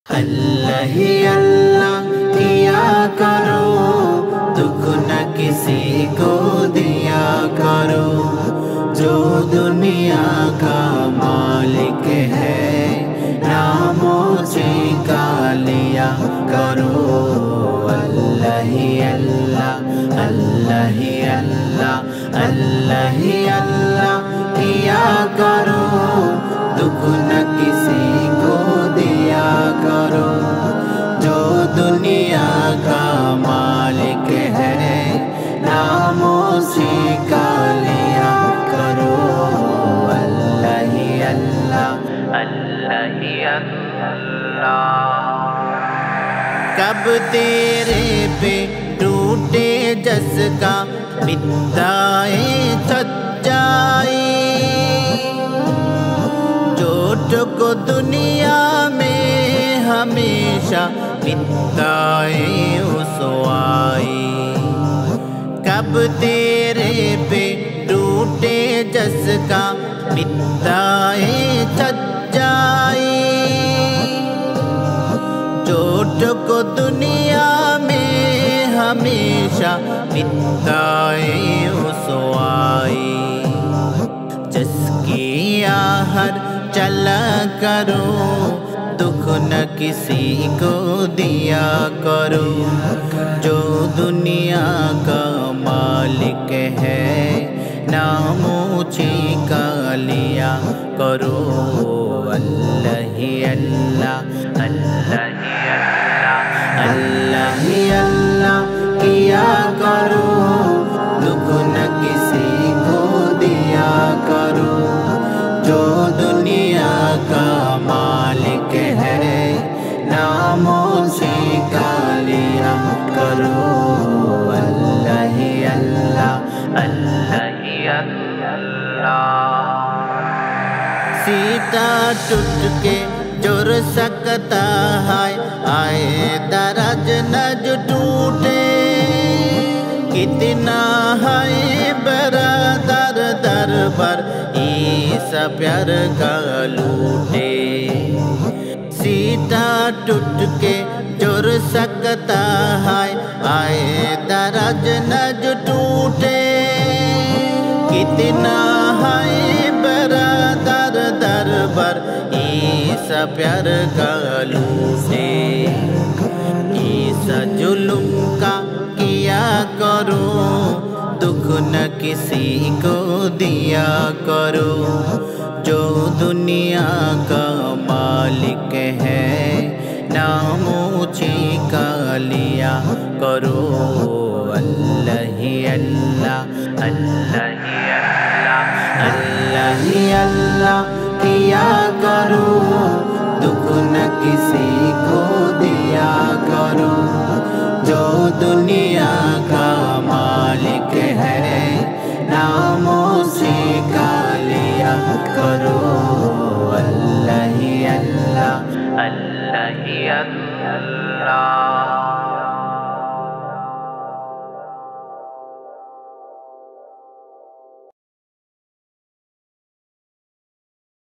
اللہ ہی اللہ کیا کرو، دکھ نہ کسی کو دیا کرو، جو دنیا کا مالک ہے نام اسی کا لیا کرو۔ اللہ ہی اللہ، اللہ ہی اللہ، اللہ ہی اللہ کیا کرو، دکھ نہ کسی کو دیا کرو، جو دنیا کا مالک ہے نام اسی کا لیا کرو۔ اللہ ہی اللہ، اللہ ہی اللہ۔ کب تیرے پہ ٹوٹے جس کا بدائے سچائی، چوٹ کو دنیا میں ہمیشہ بدائے رسوائی۔ کب تیرے پہ ٹوٹے جس کا بدائے سچائی، چوٹ کو دنیا میں ہمیشہ بدائے رسوائی۔ جس کی آہر چلا کرو، دکھ نہ کسی کو دیا کرو، جو دنیا کا مالک ہے نام اسی کا لیا کرو۔ اللہ ہی اللہ، اللہ ہی اللہ، اللہ ہی اللہ کیا کرو، دکھ نہ کسی کو دیا کرو، جو دنیا کا مالک ہے نام اسی کا لیا کرو۔ اللہ ہی اللہ، اللہ ہی اللہ۔ سیتا ٹوٹ کے جڑ سکتا ہے، آئے درج نج ٹوٹے، کتنا ہے برادر در بر عیسی پیار کا لوٹے۔ سیتا ٹوٹ کے جڑ سکتا ہے، آئے درج نج ٹوٹے، کتنا ہے برادر در بر عیسی پیار کا لوٹے۔ عیسی ظلم کا کیا کرو، دکھ نہ کسی کو دیا کرو، جو دنیا کا مالک ہے نام اسی کا لیا کرو۔ اللہ ہی اللہ، اللہ ہی اللہ، اللہ ہی اللہ کیا کرو، دکھ نہ کسی کو دیا کرو، جو دنیا کا مالک ہے نام اسی کا لیا کرو۔ اللہ ہی اللہ، اللہ ہی اللہ۔